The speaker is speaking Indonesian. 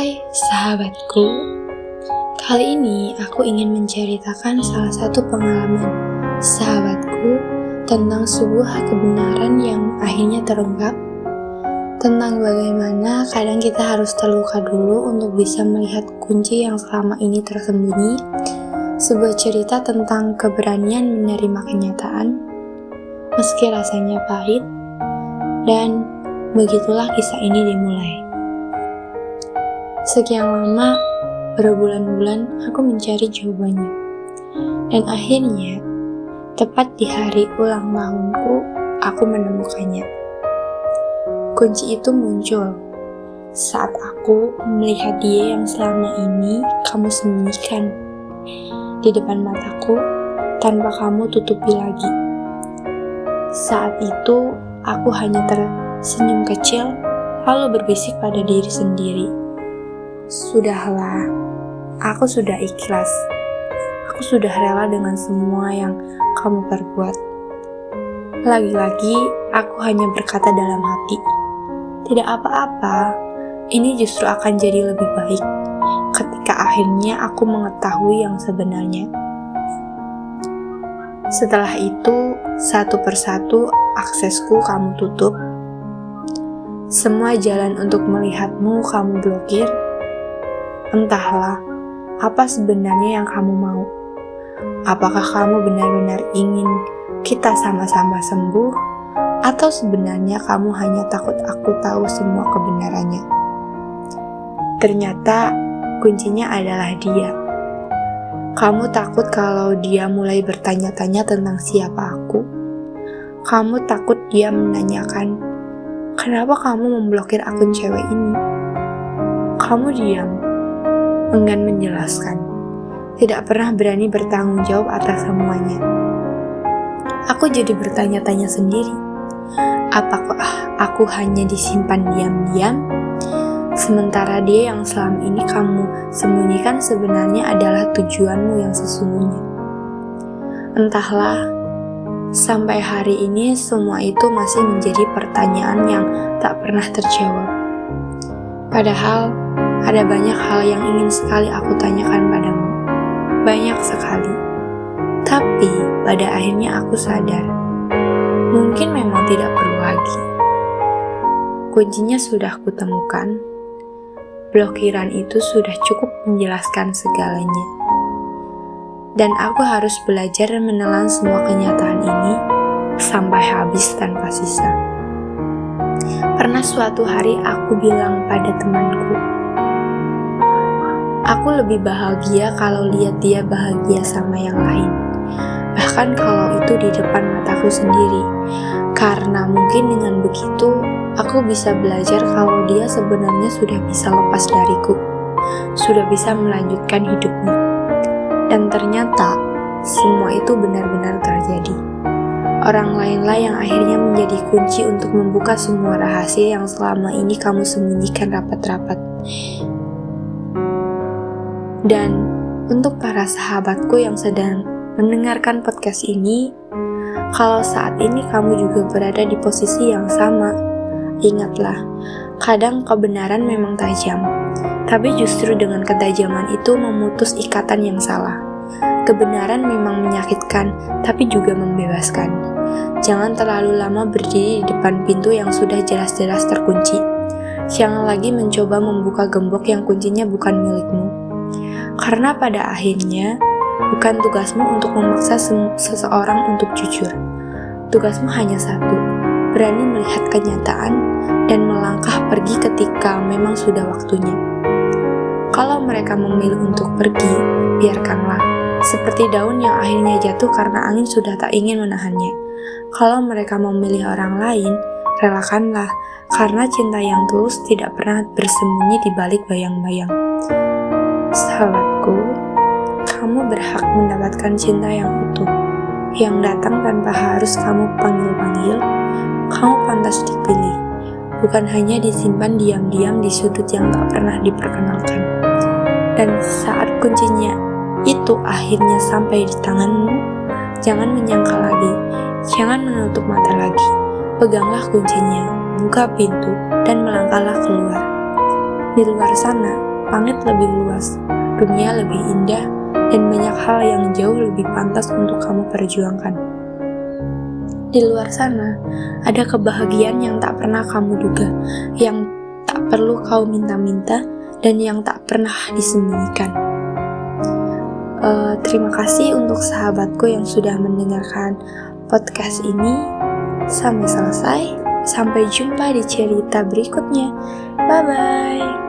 Hai sahabatku, kali ini aku ingin menceritakan salah satu pengalaman sahabatku tentang sebuah kebenaran yang akhirnya terungkap. Tentang bagaimana kadang kita harus terluka dulu untuk bisa melihat kunci yang selama ini tersembunyi. Sebuah cerita tentang keberanian menerima kenyataan, meski rasanya pahit. Dan begitulah kisah ini dimulai. Sekian lama, berbulan-bulan aku mencari jawabannya. Dan akhirnya, tepat di hari ulang tahunku, aku menemukannya. Kunci itu muncul saat aku melihat dia yang selama ini kamu sembunyikan di depan mataku tanpa kamu tutupi lagi. Saat itu, aku hanya tersenyum kecil lalu berbisik pada diri sendiri. Sudahlah, aku sudah ikhlas. Aku sudah rela dengan semua yang kamu perbuat. Lagi-lagi, aku hanya berkata dalam hati, tidak apa-apa, ini justru akan jadi lebih baik ketika akhirnya aku mengetahui yang sebenarnya. Setelah itu, satu persatu aksesku kamu tutup. Semua jalan untuk melihatmu kamu blokir. Entahlah, apa sebenarnya yang kamu mau? Apakah kamu benar-benar ingin kita sama-sama sembuh? Atau sebenarnya kamu hanya takut aku tahu semua kebenarannya? Ternyata kuncinya adalah dia. Kamu takut kalau dia mulai bertanya-tanya tentang siapa aku? Kamu takut dia menanyakan, kenapa kamu memblokir akun cewek ini? Kamu diam, enggan menjelaskan, tidak pernah berani bertanggung jawab atas semuanya. Aku jadi bertanya-tanya sendiri, apakah aku hanya disimpan diam-diam? Sementara dia yang selama ini kamu sembunyikan sebenarnya adalah tujuanmu yang sesungguhnya. Entahlah, sampai hari ini semua itu masih menjadi pertanyaan yang tak pernah terjawab. Padahal, ada banyak hal yang ingin sekali aku tanyakan padamu. Banyak sekali. Tapi, pada akhirnya aku sadar, mungkin memang tidak perlu lagi. Kuncinya sudah kutemukan. Blokiran itu sudah cukup menjelaskan segalanya. Dan aku harus belajar menelan semua kenyataan ini sampai habis tanpa sisa. Pernah suatu hari aku bilang pada temanku, aku lebih bahagia kalau lihat dia bahagia sama yang lain. Bahkan kalau itu di depan mataku sendiri. Karena mungkin dengan begitu, aku bisa belajar kalau dia sebenarnya sudah bisa lepas dariku. Sudah bisa melanjutkan hidupnya. Dan ternyata, semua itu benar-benar terjadi. Orang lainlah yang akhirnya menjadi kunci untuk membuka semua rahasia yang selama ini kamu sembunyikan rapat-rapat. Dan untuk para sahabatku yang sedang mendengarkan podcast ini, kalau saat ini kamu juga berada di posisi yang sama, ingatlah, kadang kebenaran memang tajam, tapi justru dengan ketajaman itu memutus ikatan yang salah. Kebenaran memang menyakitkan, tapi juga membebaskan. Jangan terlalu lama berdiri di depan pintu yang sudah jelas-jelas terkunci. Jangan lagi mencoba membuka gembok yang kuncinya bukan milikmu. Karena pada akhirnya, bukan tugasmu untuk memaksa seseorang untuk jujur. Tugasmu hanya satu, berani melihat kenyataan dan melangkah pergi ketika memang sudah waktunya. Kalau mereka memilih untuk pergi, biarkanlah. Seperti daun yang akhirnya jatuh karena angin sudah tak ingin menahannya. Kalau mereka memilih orang lain, relakanlah, karena cinta yang tulus tidak pernah bersembunyi di balik bayang-bayang. Sahabatku, kamu berhak mendapatkan cinta yang utuh, yang datang tanpa harus kamu panggil-panggil. Kamu pantas dipilih, bukan hanya disimpan diam-diam di sudut yang tak pernah diperkenalkan. Dan saat kuncinya itu akhirnya sampai di tanganmu, jangan menyangkal lagi, jangan menutup mata lagi. Peganglah kuncinya, buka pintu, dan melangkahlah keluar. Di luar sana, langit lebih luas, dunia lebih indah, dan banyak hal yang jauh lebih pantas untuk kamu perjuangkan. Di luar sana, ada kebahagiaan yang tak pernah kamu duga, yang tak perlu kau minta-minta, dan yang tak pernah disembunyikan. Terima kasih untuk sahabatku yang sudah mendengarkan podcast ini sampai selesai. Sampai jumpa di cerita berikutnya. Bye-bye.